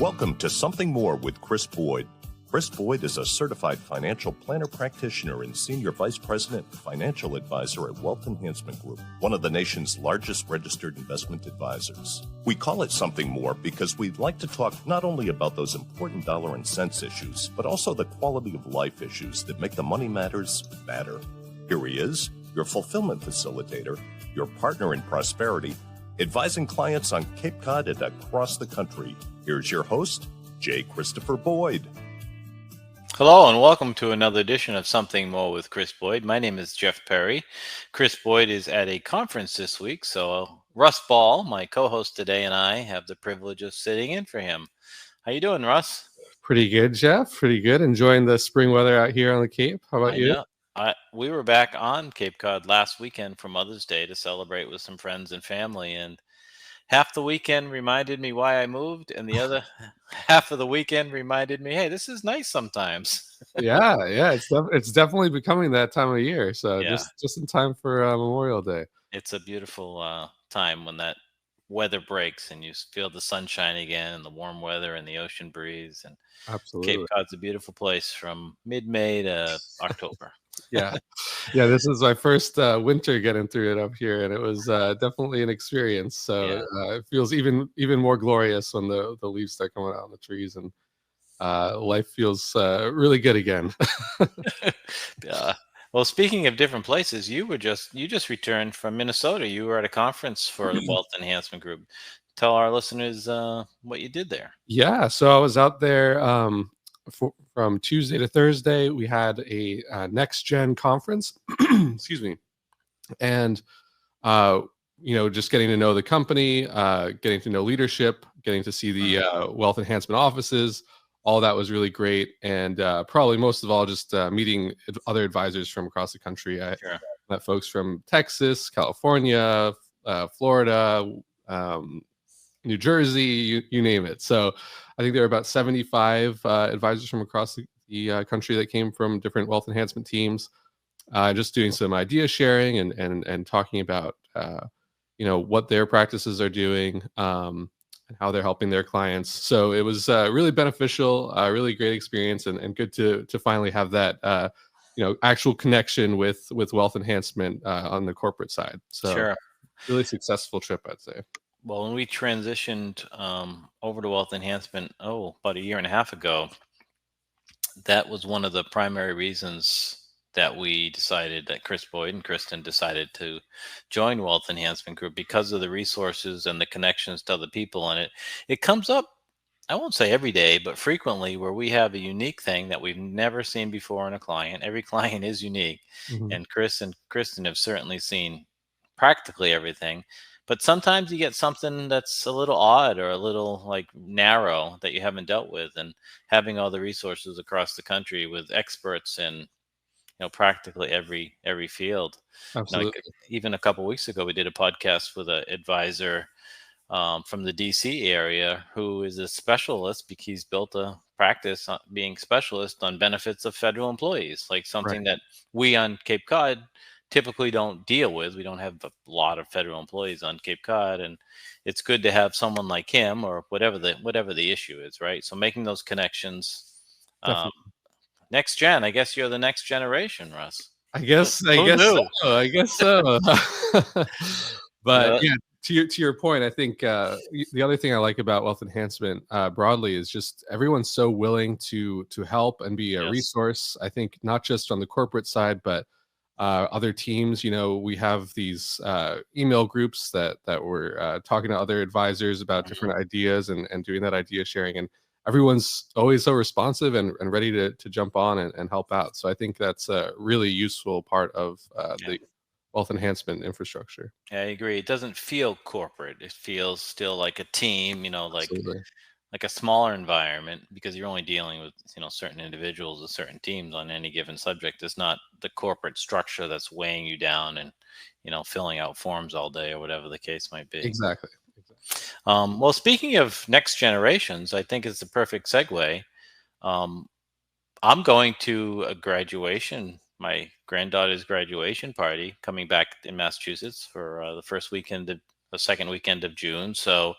Welcome to Something More with Chris Boyd. Chris Boyd is a certified financial planner practitioner and senior vice president and financial advisor at Wealth Enhancement Group, one of the nation's largest registered investment advisors. We call it Something More because we'd like to talk not only about those important dollar and cents issues, but also the quality of life issues that make the money matters matter. Here he is, your fulfillment facilitator, your partner in prosperity, advising clients on Cape Cod and across the country. Here's your host, J. Christopher Boyd. Hello and welcome to another edition of Something More with Chris Boyd. My name is Jeff Perry. Chris Boyd is at a conference this week, so Russ Ball, my co-host today, and I have the privilege of sitting in for him. How you doing, Russ? Pretty good, Jeff. Pretty good. Enjoying the spring weather out here on the Cape. How about you? We were back on Cape Cod last weekend for Mother's Day to celebrate with some friends and family, and half the weekend reminded me why I moved, and the other half of the weekend reminded me, hey, this is nice sometimes. Yeah, it's definitely becoming that time of year. So Yeah. just in time for Memorial Day. It's a beautiful time when that weather breaks and you feel the sunshine again and the warm weather and the ocean breeze. And Absolutely. Cape Cod's a beautiful place from mid-May to October. Yeah. This is my first winter getting through it up here, and it was definitely an experience. So it feels even more glorious when the leaves start coming out on the trees, and life feels really good again. Yeah. Well, speaking of different places, you just returned from Minnesota. You were at a conference for the Wealth Enhancement Group. Tell our listeners what you did there. Yeah, so I was out there from Tuesday to Thursday. We had a next gen conference. Excuse me. And just getting to know the company, getting to know leadership, getting to see the wealth enhancement offices. All that was really great. And probably most of all, just meeting other advisors from across the country. I met folks from Texas, California, Florida, New Jersey, you name it. So I think there were about 75 advisors from across the country that came from different wealth enhancement teams, just doing some idea sharing and talking about what their practices are doing, and how they're helping their clients. So it was really beneficial, really great experience, and good to finally have that actual connection with wealth enhancement on the corporate side. So really successful trip, I'd say. Well, when we transitioned over to wealth enhancement, about a year and a half ago, that was one of the primary reasons that Chris Boyd and Kristen decided to join Wealth Enhancement Group, because of the resources and the connections to other people. And it comes up, I won't say every day, but frequently, where we have a unique thing that we've never seen before in a client. Every client is unique. Mm-hmm. And Chris and Kristen have certainly seen practically everything. But sometimes you get something that's a little odd or a little like narrow that you haven't dealt with, and having all the resources across the country with experts in practically every field. Absolutely. Even a couple of weeks ago, we did a podcast with an advisor from the DC area who is a specialist, because he's built a practice on being specialist on benefits of federal employees, like something that we on Cape Cod typically don't deal with. We don't have a lot of federal employees on Cape Cod, and it's good to have someone like him, or whatever the issue is, right? So making those connections. Next gen, I guess you're the next generation, Russ. I guess so. But to your point, I think the other thing I like about wealth enhancement broadly is just everyone's so willing to help and be a resource. I think not just on the corporate side, but other teams. We have these email groups that we're talking to other advisors about different ideas and doing that idea sharing, and everyone's always so responsive and ready to jump on and help out. So I think that's a really useful part of the wealth enhancement infrastructure. Yeah, I agree. It doesn't feel corporate. It feels still like a team, like a smaller environment, because you're only dealing with, certain individuals and certain teams on any given subject. It's not the corporate structure that's weighing you down and, filling out forms all day or whatever the case might be. Exactly. Well, speaking of next generations, I think it's the perfect segue. I'm going to a graduation, my granddaughter's graduation party, coming back in Massachusetts for the second weekend of June. So,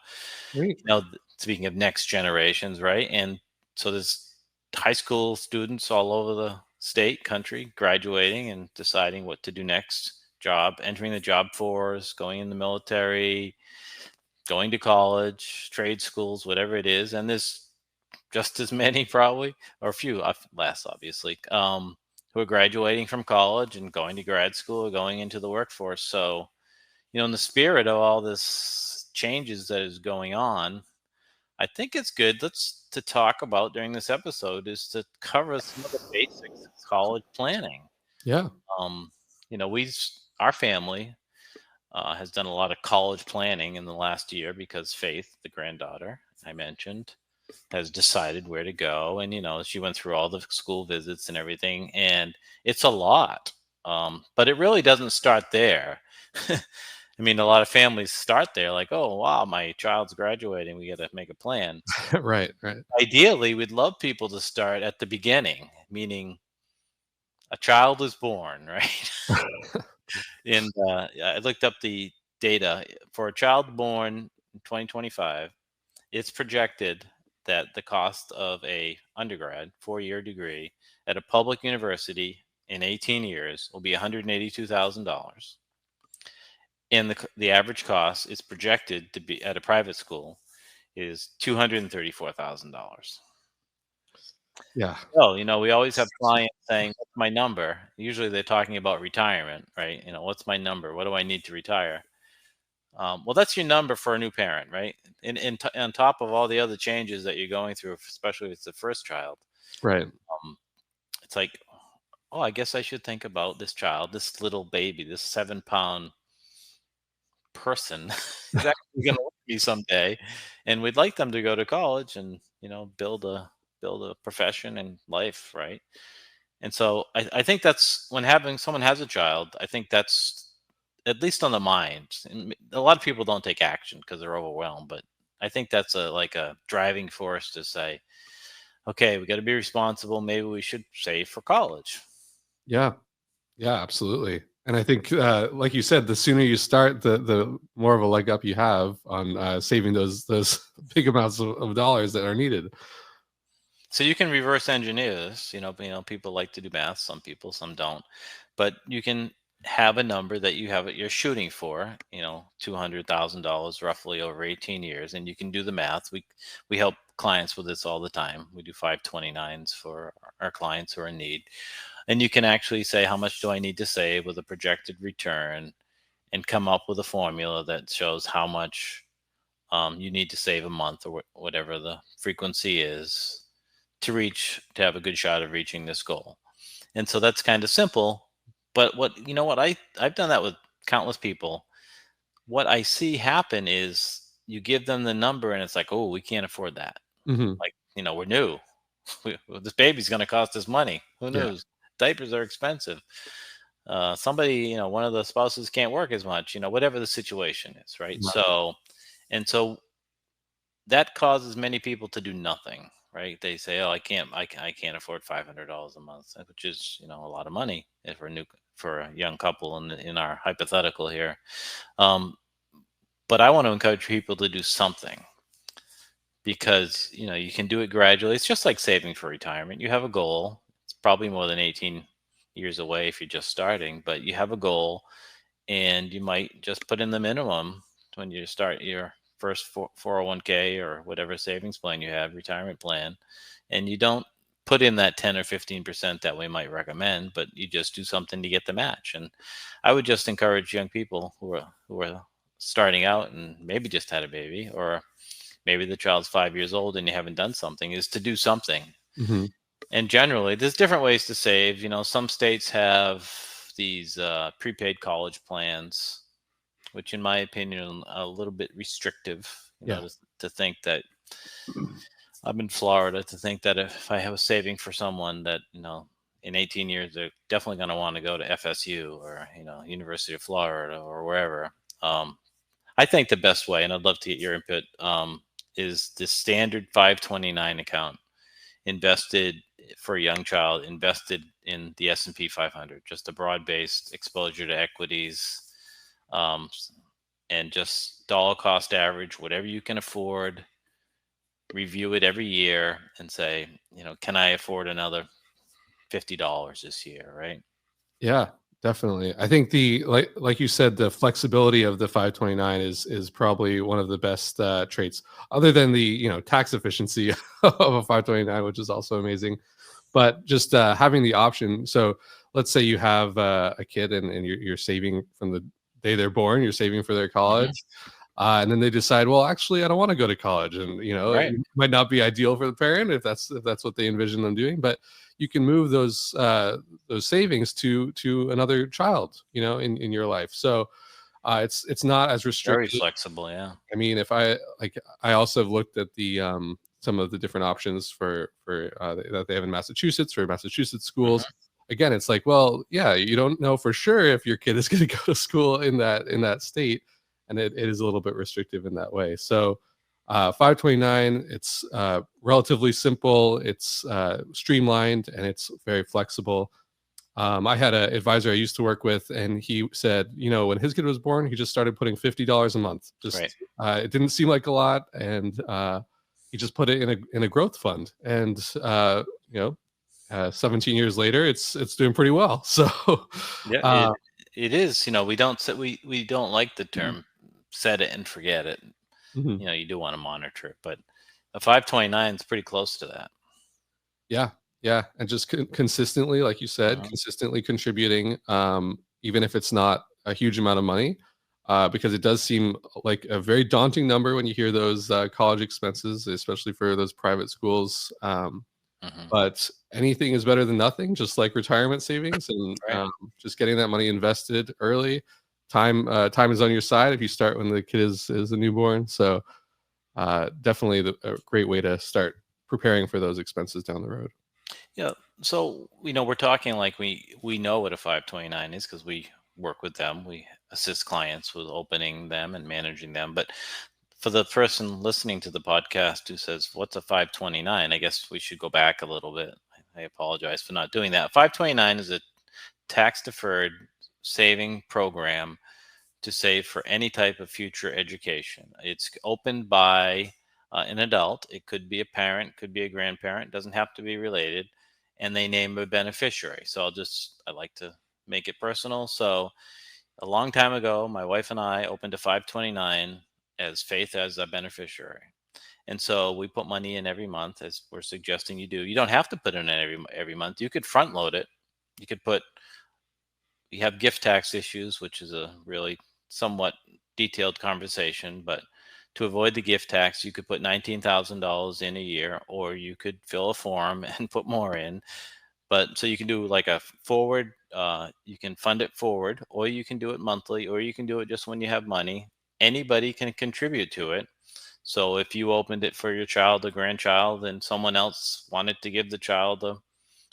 speaking of next generations, right? And so there's high school students all over the state, country, graduating and deciding what to do next. Job, entering the job force, going in the military, going to college, trade schools, whatever it is. And there's just as many probably, or a few less, obviously, who are graduating from college and going to grad school or going into the workforce. So, in the spirit of all this changes that is going on, I think it's good to talk about during this episode is to cover some of the basics of college planning. Yeah. Um, our family has done a lot of college planning in the last year because Faith, the granddaughter I mentioned, has decided where to go, and she went through all the school visits and everything, and it's a lot. But it really doesn't start there. I mean, a lot of families start there, like, oh wow, my child's graduating, we got to make a plan. Right. Ideally, we'd love people to start at the beginning, meaning a child is born, right? And I looked up the data for a child born in 2025. It's projected that the cost of a undergrad 4-year degree at a public university in 18 years will be $182,000. And the average cost is projected to be at a private school is $234,000. Yeah. Oh, we always have clients saying, "What's my number?" Usually they're talking about retirement, right? What's my number? What do I need to retire? Well, that's your number for a new parent, right? And on top of all the other changes that you're going through, especially if it's the first child, Right. it's like, oh, I guess I should think about this child, this little baby, this 7-pound person is actually going to work me someday, and we'd like them to go to college and build a profession and life, right? And so I think that's when having someone has a child, I think that's at least on the mind. And a lot of people don't take action because they're overwhelmed, but I think that's like a driving force to say, okay, we got to be responsible. Maybe we should save for college. Yeah. Yeah, absolutely. And I think, like you said, the sooner you start, the more of a leg up you have on saving those big amounts of dollars that are needed. So you can reverse engineer this. People like to do math. Some people, some don't. But you can have a number that you're shooting for. $200,000 roughly over 18 years, and you can do the math. We help clients with this all the time. We do 529s for our clients who are in need, and you can actually say how much do I need to save with a projected return, and come up with a formula that shows how much you need to save a month or whatever the frequency is to have a good shot of reaching this goal. And so that's kind of simple. But I've done that with countless people. What I see happen is you give them the number and it's like, oh, we can't afford that. Hmm. Like, we're new. This baby's going to cost us money. Who Yeah. knows? Diapers are expensive. Somebody, one of the spouses can't work as much, whatever the situation is. Right. Right. So that causes many people to do nothing, right? They say, "Oh, I can't afford $500 a month," which is, a lot of money for a young couple in our hypothetical here. Um, but I want to encourage people to do something because you can do it gradually. It's just like saving for retirement. You have a goal. It's probably more than 18 years away if you're just starting, but you have a goal, and you might just put in the minimum when you start your first 401k or whatever savings plan you have, retirement plan, and you don't put in that 10 or 15% that we might recommend, but you just do something to get the match. And I would just encourage young people who are starting out and maybe just had a baby, or maybe the child's 5 years old and you haven't done something, is to do something. Hmm. And generally, there's different ways to save. Some states have these prepaid college plans, which, in my opinion, are a little bit restrictive. Yeah. To think that I'm in Florida, to think that if I was saving for someone that in 18 years they're definitely going to want to go to FSU or University of Florida or wherever. I think the best way, and I'd love to get your input, is the standard 529 account invested for a young child, invested in the S&P 500, just a broad-based exposure to equities, and just dollar cost average, whatever you can afford. review it every year and say, can I afford another $50 this year, right? Yeah, definitely. I think the like you said, the flexibility of the 529 is probably one of the best traits, other than the tax efficiency of a 529, which is also amazing. But just having the option. So let's say you have a kid and you're saving from the day they're born, you're saving for their Hmm. college. And then they decide, well, actually, I don't want to go to college, and Right. it might not be ideal for the parent if that's what they envision them doing. But you can move those savings to another child, in your life. So it's not as Very restrictive. flexible. Yeah. I mean, if I also have looked at the some of the different options for that they have in Massachusetts for Massachusetts schools. Hmm. Again, it's like, well, yeah, you don't know for sure if your kid is going to go to school in that state, and it is a little bit restrictive in that way. So, 529, it's relatively simple, it's streamlined, and it's very flexible. I had an advisor I used to work with, and he said, when his kid was born, he just started putting $50 a month. Right. Just it didn't seem like a lot, and he just put it in a growth fund. And 17 years later, it's doing pretty well. So, Yeah. uh, It is. We don't like the term set it and forget it. mhm. You do want to monitor it, but a 529 is pretty close to that. Yeah, yeah, and just consistently, like you said, Mhm. consistently contributing, even if it's not a huge amount of money, because it does seem like a very daunting number when you hear those college expenses, especially for those private schools. Mhm. But anything is better than nothing, just like retirement savings, and Right. just getting that money invested early. Time is on your side if you start when the kid is a newborn. So definitely a great way to start preparing for those expenses down the road. Yeah. So, we're talking like we know what a 529 is because we work with them. We assist clients with opening them and managing them. But for the person listening to the podcast who says, "What's a 529?" I guess we should go back a little bit. I apologize for not doing that. 529 is a tax deferred saving program to save for any type of future education. It's opened by an adult. It could be a parent, could be a grandparent, doesn't have to be related, and they name a beneficiary. So I like to make it personal. So a long time ago, my wife and I opened a 529 as Faith as a beneficiary. And so we put money in every month, as we're suggesting you do. You don't have to put it in every month. You could front load it. You could put You have gift tax issues, which is a really somewhat detailed conversation. But to avoid the gift tax, you could put $19,000 in a year, or you could fill a form and put more in. But so you can do like a forward, you can fund it forward, or you can do it monthly, or you can do it just when you have money. Anybody can contribute to it. So if you opened it for your child or grandchild and someone else wanted to give the child a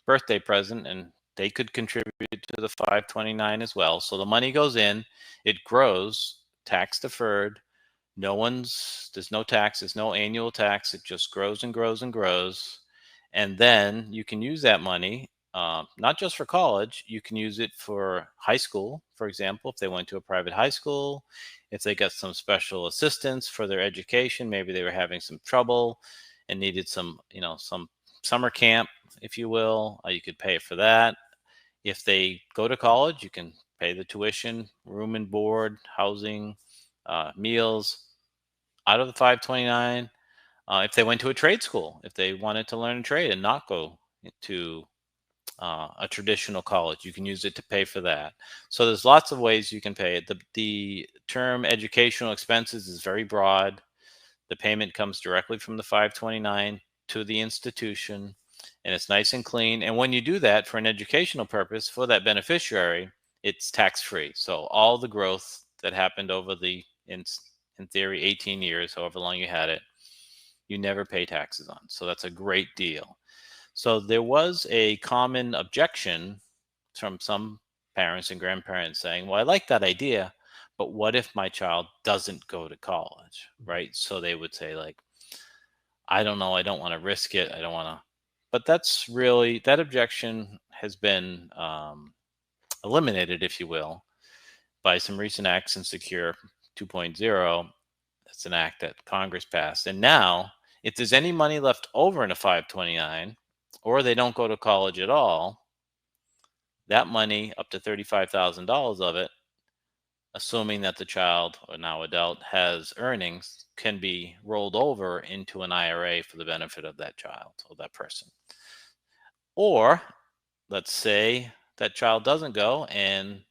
birthday present, and they could contribute to the 529 as well. So the money goes in, it grows, tax deferred. There's no tax, there's no annual tax. It just grows and grows and grows. And then you can use that money, not just for college, you can use it for high school, for example, if they went to a private high school, if they got some special assistance for their education, maybe they were having some trouble and needed some summer camp, if you will, you could pay for that. If they go to college, you can pay the tuition, room and board, housing, meals out of the 529. If they went to a trade school, if they wanted to learn a trade and not go to a traditional college, you can use it to pay for that. So there's lots of ways you can pay it. The term educational expenses is very broad. The payment comes directly from the 529 to the institution, and it's nice and clean. And when you do that for an educational purpose for that beneficiary, it's tax free. So all the growth that happened over in theory 18 years, however long you had it, you never pay taxes on. So that's a great deal. So there was a common objection from some parents and grandparents saying, "Well, I like that idea, but what if my child doesn't go to college?" Right? So they would say, like, "I don't know, I don't want to risk it. I don't want to." But that objection has been eliminated, if you will, by some recent acts in Secure 2.0. That's an act that Congress passed. And now If there's any money left over in a 529, or they don't go to college at all, that money, up to $35,000 of it, assuming that the child or now adult has earnings, can be rolled over into an IRA for the benefit of that child or that person. Or let's say that child doesn't go, and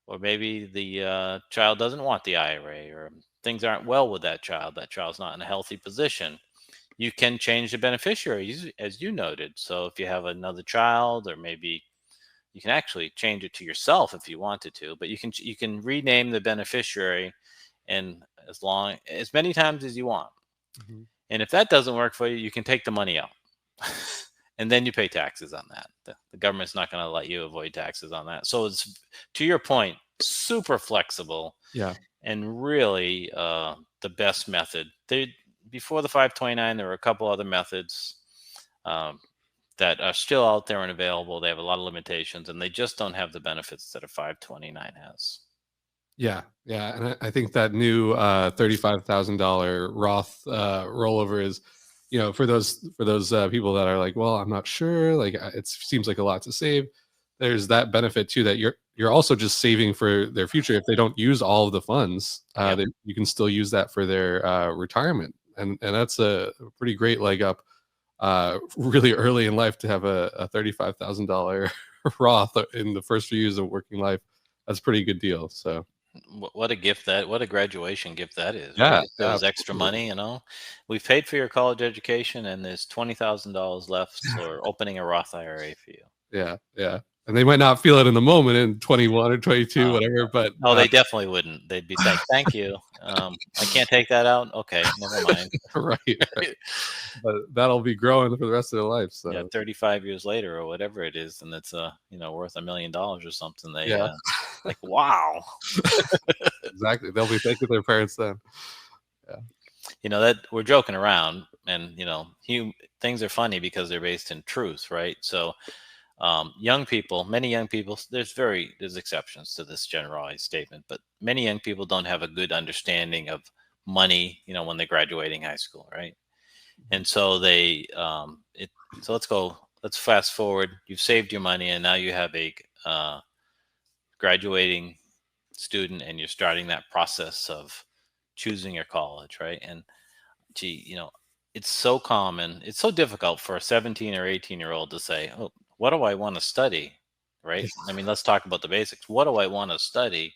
or maybe the child doesn't want the IRA, or things aren't well with that child. That child's not in a healthy position. You can change the beneficiaries, as you noted. So if you have another child, or maybe you can actually change it to yourself if you wanted to, but you can rename the beneficiary, and as many times as you want. Mhm. And if that doesn't work for you, you can take the money out. And then you pay taxes on that. The government's not going to let you avoid taxes on that. So it's, to your point, super flexible, Yeah. and really the best method. Before the 529, there were a couple other methods um, that are still out there and available. They have a lot of limitations, and they just don't have the benefits that a 529 has. Yeah, yeah, and I think that new $35,000 Roth rollover is, for those people that are like, well, I'm not sure, like it seems like a lot to save. There's that benefit too, that you're also just saving for their future. If they don't use all of the funds, Yep. you can still use that for their retirement, and that's a pretty great leg up. Really early in life to have a $35,000 Roth in the first few years of working life. That's a pretty good deal. So. What a gift what a graduation gift that is, Yeah, right? yeah, There's extra absolutely. money, we've paid for your college education, and there's $20,000 left for opening a Roth IRA for you. Yeah, yeah. And they might not feel it in the moment in 21 or 22, Uh, whatever, but oh, they definitely wouldn't. They'd be like, "Thank you. I can't take that out. Okay, never mind." right, right. But that'll be growing for the rest of their life. Yeah, So 35 years later or whatever it is, and it's worth $1 million or something. They yeah, like, wow. exactly. They'll be thanking their parents then. Yeah. That we're joking around, and things are funny because they're based in truth, right? So young people, many young people, there's exceptions to this generalized statement, but many young people don't have a good understanding of money, when they're graduating high school, right? Mhm. And so so let's fast forward. You've saved your money, and now you have a graduating student, and you're starting that process of choosing your college, right? And gee, it's so common. It's so difficult for a 17 or 18-year-old to say, "Oh, what do I want to study?" Right? Yeah. I mean, let's talk about the basics. What do I want to study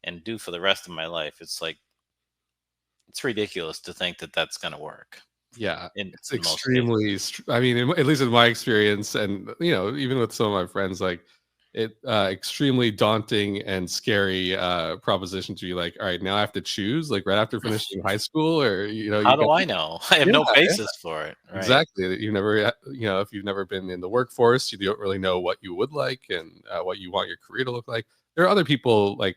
and do for the rest of my life? It's like it's ridiculous to think that that's going to work Yeah, in it's most cases. extremely I mean, at least in my experience, and, even with some of my friends, like, extremely daunting and scary, proposition to be like, "All right, now I have to choose, like, right after finishing high school," or, How you do got. I know? I have Yeah, no yeah. basis for it, right? Exactly. That you never, if you've never been in the workforce, you don't really know what you would like and what you want your career to look like. There are other people like,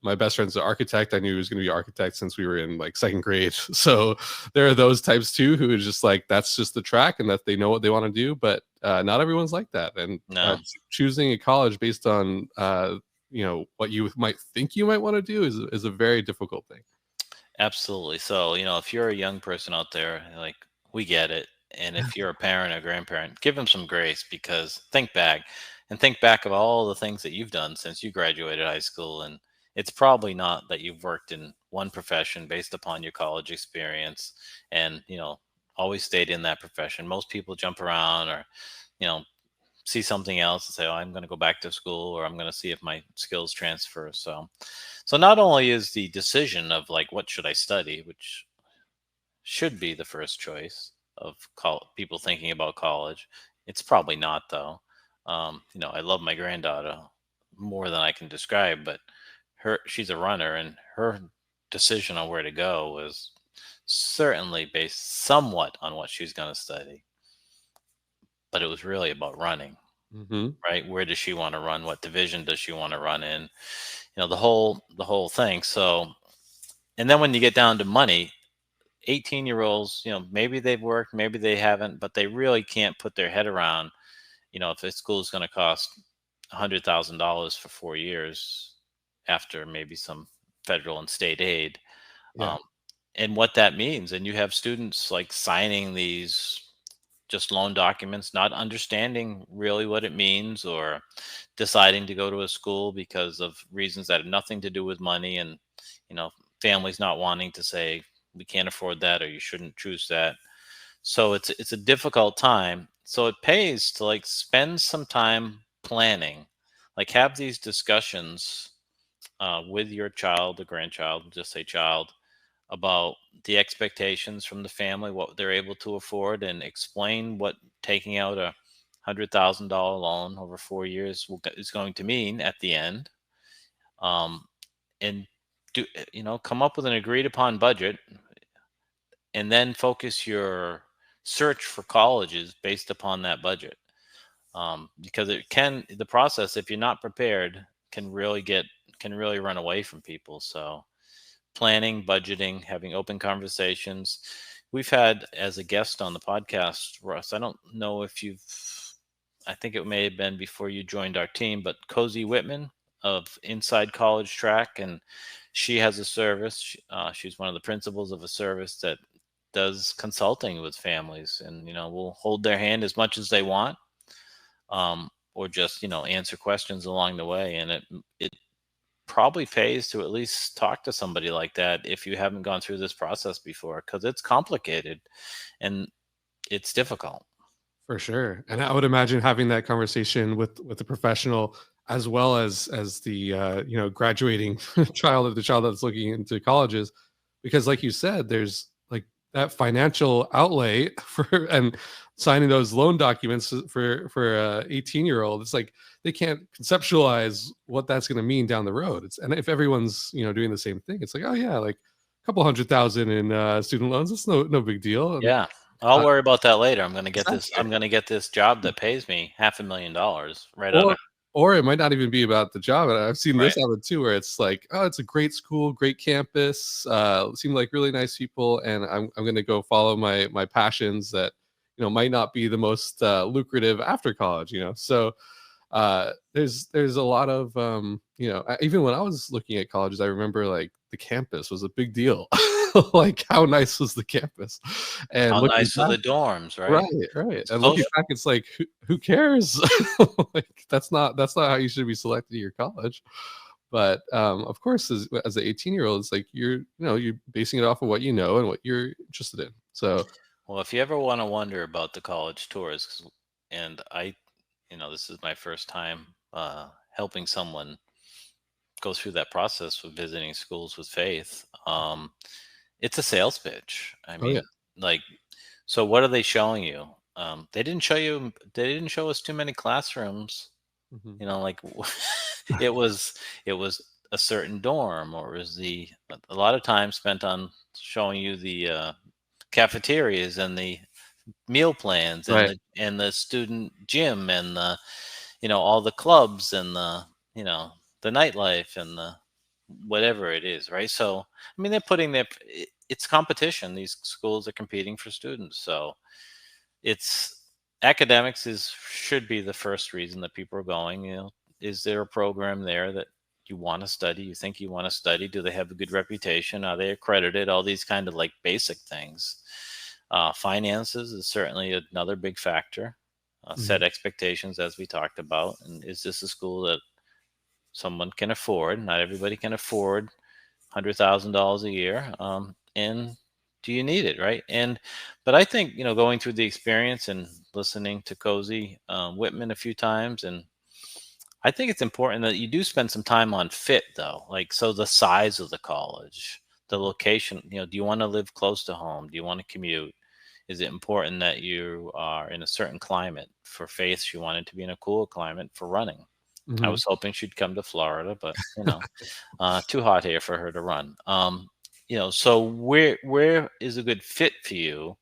my best friend's an architect. I knew he was going to be an architect since we were in like second grade. So there are those types too who are just like, that's just the track and that they know what they want to do. But not everyone's like that. And No. choosing a college based on, what you might think you might want to do is a very difficult thing. Absolutely. So, if you're a young person out there, like, we get it. And if you're a parent or grandparent, give them some grace, because think back of all the things that you've done since you graduated high school. And it's probably not that you've worked in one profession based upon your college experience and, always stayed in that profession. Most people jump around, or, you know, see something else and say, "Oh, I'm going to go back to school, or I'm going to see if my skills transfer." So not only is the decision of like, what should I study, which should be the first choice of people thinking about college, it's probably not though. I love my granddaughter more than I can describe, but she's a runner, and her decision on where to go was certainly based somewhat on what she's going to study, but it was really about running. Hmm. Right? Where does she want to run? What division does she want to run in? The whole thing. So, and then when you get down to money, 18-year-olds, maybe they've worked, maybe they haven't, but they really can't put their head around, if a school is going to cost $100,000 for 4 years after maybe some federal and state aid. Yeah. Um, and what that means. And you have students like signing these just loan documents, not understanding really what it means, or deciding to go to a school because of reasons that have nothing to do with money, and you know, families not wanting to say we can't afford that or you shouldn't choose that. So it's a difficult time. So it pays to like spend some time planning, like have these discussions with your child or grandchild, just say child, about the expectations from the family, what they're able to afford, and explain what taking out $100,000 loan over 4 years is going to mean at the end. Um, and do come up with an agreed upon budget, and then focus your search for colleges based upon that budget. Because the process, if you're not prepared, can really run away from people. So planning, budgeting, having open conversations. We've had as a guest on the podcast, Russ. I don't know if I think it may have been before you joined our team, but Cozy Whitman of Inside College Track, and she has a service. She's one of the principals of a service that does consulting with families, and we'll hold their hand as much as they want, or just answer questions along the way. And it probably pays to at least talk to somebody like that if you haven't gone through this process before, because it's complicated and it's difficult. For sure. And I would imagine having that conversation with the professional as well as the graduating child, or the child that's looking into colleges, because like you said, there's like that financial outlay for and signing those loan documents for a 18-year-old. It's like they can't conceptualize what that's going to mean down the road. And if everyone's doing the same thing, it's like, oh yeah, like a couple 100,000 in student loans, it's no big deal. And Yeah, I'll uh, worry about that later. I'm going to get this. exactly. I'm going to get this job that pays me $500,000 right out Or of or it might not even be about the job. And I've seen right. this happen too, where it's like, oh, it's a great school, great campus, seem like really nice people, and I'm gonna go follow my passions that might not be the most lucrative after college. So there's a lot of even when I was looking at colleges, I remember like the campus was a big deal. Like how nice was the campus? And How looking nice are back, the dorms, right? right. And looking Social. back, it's like who cares? Like that's not how you should be selected to your college. But of course, as an 18-year-old, it's like you're basing it off of what you know and what you're interested in. So Well, if you ever want to wonder about the college tours, and this is my first time helping someone go through that process with visiting schools with faith. It's a sales pitch. I oh yeah. mean, like, so what are they showing you? They didn't show you. They didn't show us too many classrooms. Mhm. Like it was a certain dorm, or was a lot of time spent on showing you the cafeterias and the meal plans and Right. the student gym and the all the clubs and the nightlife and the whatever it is, right? So I mean, they're putting it's competition. These schools are competing for students, so it's academics should be the first reason that people are going. Is there a program there that you want to study, you think you want to study? Do they have a good reputation? Are they accredited? All these kind of like basic things. Finances is certainly another big factor. Set Mhm. expectations, as we talked about, and is this a school that someone can afford? Not everybody can afford $100,000 a year, and do you need it, right? But I think going through the experience and listening to Cozy Whitman a few times, and I think it's important that you do spend some time on fit, though. Like, so the size of the college, the location. Do you want to live close to home? Do you want to commute? Is it important that you are in a certain climate? For Faith, she wanted to be in a cool climate for running. I Mhm. was hoping she'd come to Florida, but too hot here for her to run. So where is a good fit for you,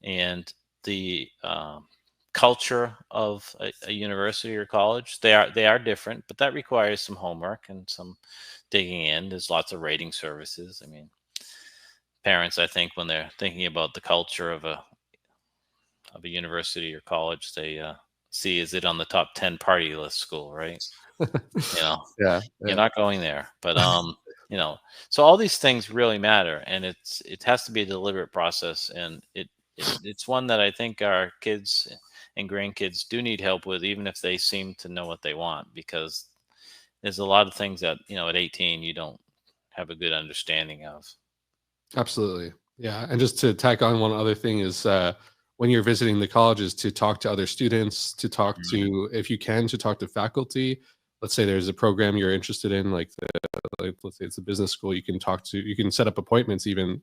and the culture of a university or college? They are different, but that requires some homework and some digging in. There's lots of rating services. I mean, parents, I think, when they're thinking about the culture of a university or college, they see, is it on the top 10 party list school, right? You know, Yeah, you're yeah. not going there, but So all these things really matter, and it has to be a deliberate process, and it's one that I think our kids and grandkids do need help with, even if they seem to know what they want, because there's a lot of things that at 18 you don't have a good understanding of. Absolutely. Yeah. And just to tack on one other thing is when you're visiting the colleges, to talk to other students, to talk to, if you can, to talk to faculty. Let's say there's a program you're interested in, like let's say it's a business school, you can set up appointments even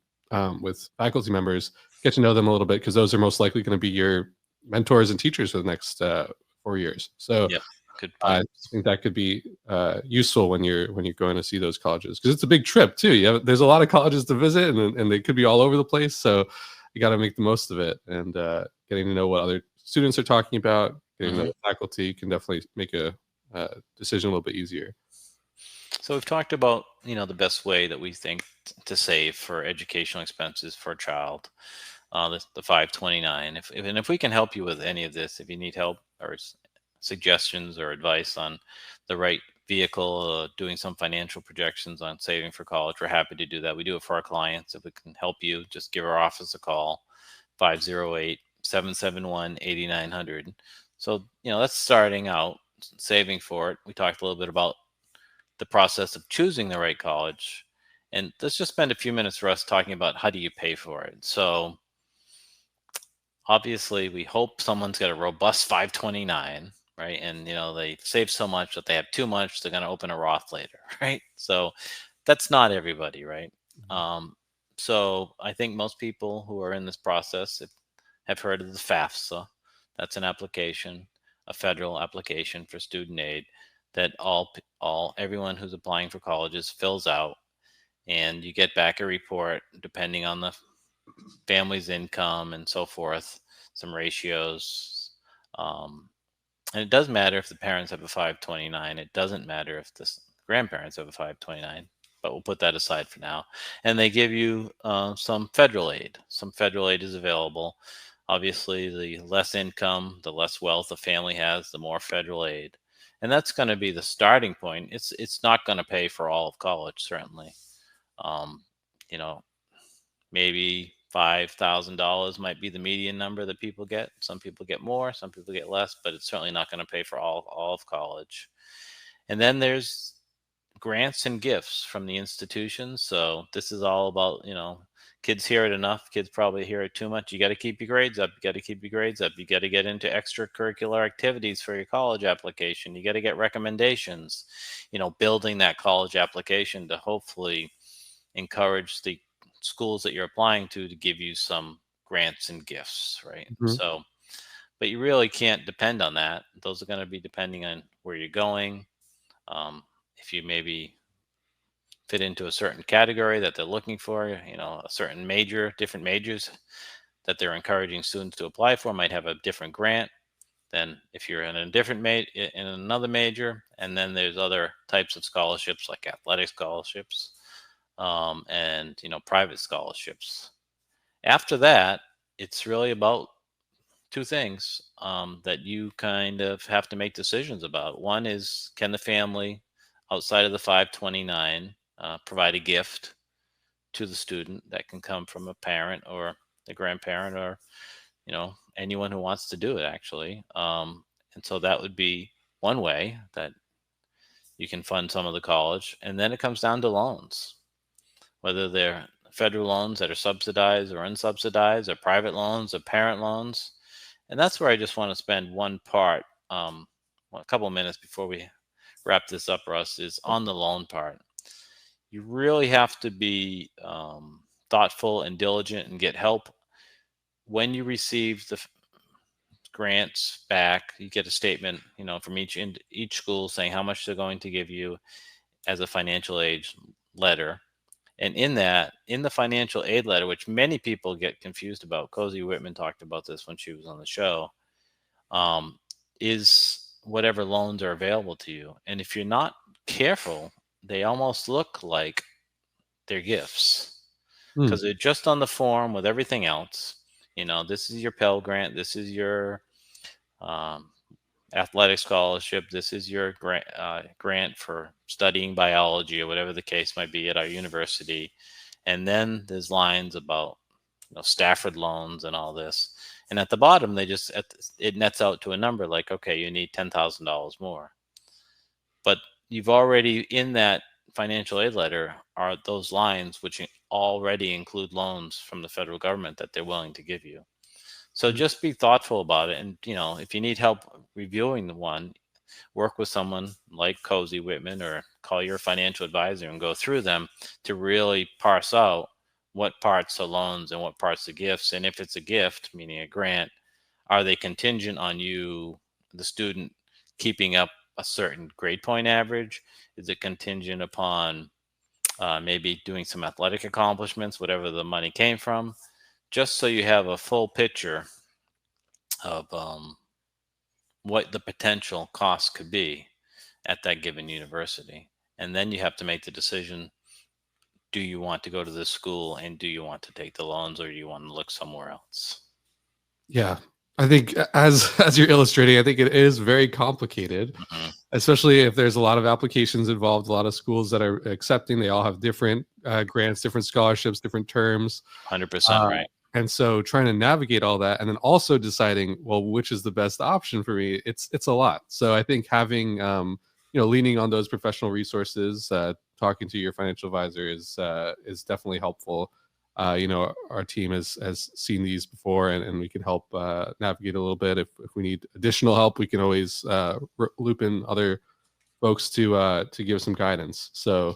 with faculty members, get to know them a little bit, because those are most likely going to be your mentors and teachers for the next 4 years. So Yep. Good I point. think that could be useful when you're going to see those colleges, because it's a big trip too. There's a lot of colleges to visit, and they could be all over the place. So you got to make the most of it, and getting to know what other students are talking about, getting to know the faculty can definitely make a decision a little bit easier. So we've talked about the best way that we think to save for educational expenses for a child, the 529. If we can help you with any of this, if you need help or suggestions or advice on the right vehicle, doing some financial projections on saving for college, we're happy to do that. We do it for our clients. If we can help you, just give our office a call, 508-771-8900. So that's starting out saving for it. We talked a little bit about the process of choosing the right college, and let's just spend a few minutes for us talking about how do you pay for it. So obviously we hope someone's got a robust 529, right? And they save so much that they have too much, they're going to open a Roth later, right? So that's not everybody, right? So I think most people who are in this process have heard of the FAFSA. That's an application, a federal application for student aid that everyone who's applying for colleges fills out, and you get back a report depending on the family's income and so forth, some ratios. And it does matter if the parents have a 529. It doesn't matter if the grandparents have a 529, but we'll put that aside for now. And they give you some federal aid. Some federal aid is available. Obviously, the less income, the less wealth a family has, the more federal aid. And that's going to be the starting point. It's not going to pay for all of college, certainly. Um, you know, Maybe $5,000 might be the median number that people get. Some people get more, some people get less, but it's certainly not going to pay for all of college. And then there's grants and gifts from the institutions. So this is all about, kids hear it enough. Kids probably hear it too much. You got to keep your grades up. You got to keep your grades up. You got to get into extracurricular activities for your college application. You got to get recommendations, building that college application to hopefully encourage the schools that you're applying to give you some grants and gifts, right? So, but you really can't depend on that. Those are going to be depending on where you're going. If you maybe fit into a certain category that they're looking for, a certain major, different majors that they're encouraging students to apply for might have a different grant than if you're in a different in another major. And then there's other types of scholarships like athletic scholarships, and private scholarships. After that, it's really about two things that you kind of have to make decisions about. One is, can the family outside of the 529 provide a gift to the student that can come from a parent or the grandparent, or anyone who wants to do it, actually. And so that would be one way that you can fund some of the college. And then it comes down to loans, whether they're federal loans that are subsidized or unsubsidized, or private loans or parent loans. And that's where I just want to spend a couple of minutes before we wrap this up, Russ, is on the loan part. You really have to be thoughtful and diligent and get help. When you receive the grants back, you get a statement, from each school saying how much they're going to give you as a financial aid letter. And in the financial aid letter, which many people get confused about, Cozy Whitman talked about this when she was on the show, is whatever loans are available to you. And if you're not careful, they almost look like they're gifts, because they're just on the form with everything else. This is your Pell Grant. This is your athletic scholarship. This is your grant for studying biology or whatever the case might be at our university. And then there's lines about Stafford loans and all this. And at the bottom, it nets out to a number like, okay, you need $10,000 more. But you've already, in that financial aid letter, are those lines which already include loans from the federal government that they're willing to give you. So just be thoughtful about it. And, if you need help reviewing the one, work with someone like Cozy Whitman or call your financial advisor and go through them to really parse out what parts are loans and what parts are gifts. And if it's a gift, meaning a grant, are they contingent on you, the student, keeping up a certain grade point average? Is it contingent upon maybe doing some athletic accomplishments, whatever the money came from? Just so you have a full picture of what the potential cost could be at that given university. And then you have to make the decision, do you want to go to this school and do you want to take the loans, or do you want to look somewhere else? Yeah. I think as you're illustrating, I think it is very complicated, especially if there's a lot of applications involved, a lot of schools that are accepting. They all have different grants, different scholarships, different terms. 100% right. And so trying to navigate all that and then also deciding, well, which is the best option for me, it's a lot. So I think having, leaning on those professional resources, talking to your financial advisor is definitely helpful. Our team has seen these before, and we can help navigate a little bit. If we need additional help, we can always loop in other folks to give some guidance. So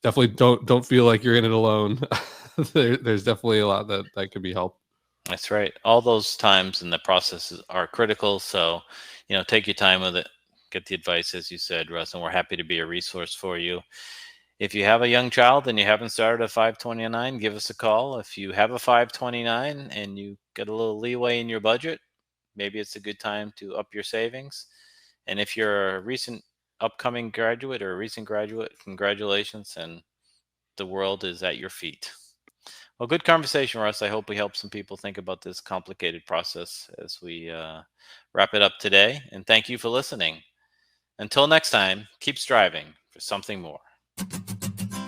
definitely don't feel like you're in it alone. There's definitely a lot that could be helped. That's right. All those times in the process are critical. So, take your time with it. Get the advice, as you said, Russ, and we're happy to be a resource for you. If you have a young child and you haven't started a 529, give us a call. If you have a 529 and you get a little leeway in your budget, maybe it's a good time to up your savings. And if you're a recent upcoming graduate or a recent graduate, congratulations, and the world is at your feet. Well, good conversation, Russ. I hope we help some people think about this complicated process as we wrap it up today. And thank you for listening. Until next time, keep striving for something more.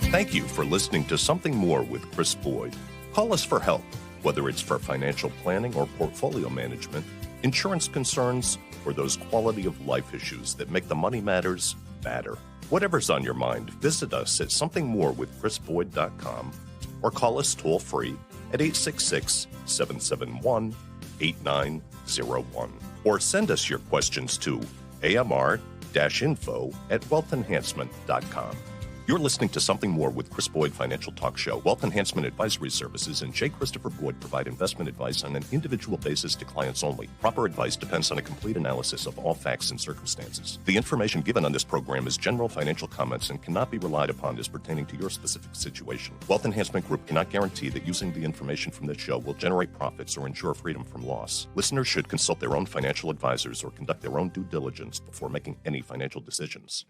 Thank you for listening to Something More with Chris Boyd. Call us for help, whether it's for financial planning or portfolio management, insurance concerns, or those quality of life issues that make the money matters matter. Whatever's on your mind, visit us at somethingmorewithchrisboyd.com or call us toll-free at 866-771-8901. Or send us your questions to amr-info@wealthenhancement.com. You're listening to Something More with Chris Boyd Financial Talk Show. Wealth Enhancement Advisory Services and J. Christopher Boyd provide investment advice on an individual basis to clients only. Proper advice depends on a complete analysis of all facts and circumstances. The information given on this program is general financial comments and cannot be relied upon as pertaining to your specific situation. Wealth Enhancement Group cannot guarantee that using the information from this show will generate profits or ensure freedom from loss. Listeners should consult their own financial advisors or conduct their own due diligence before making any financial decisions.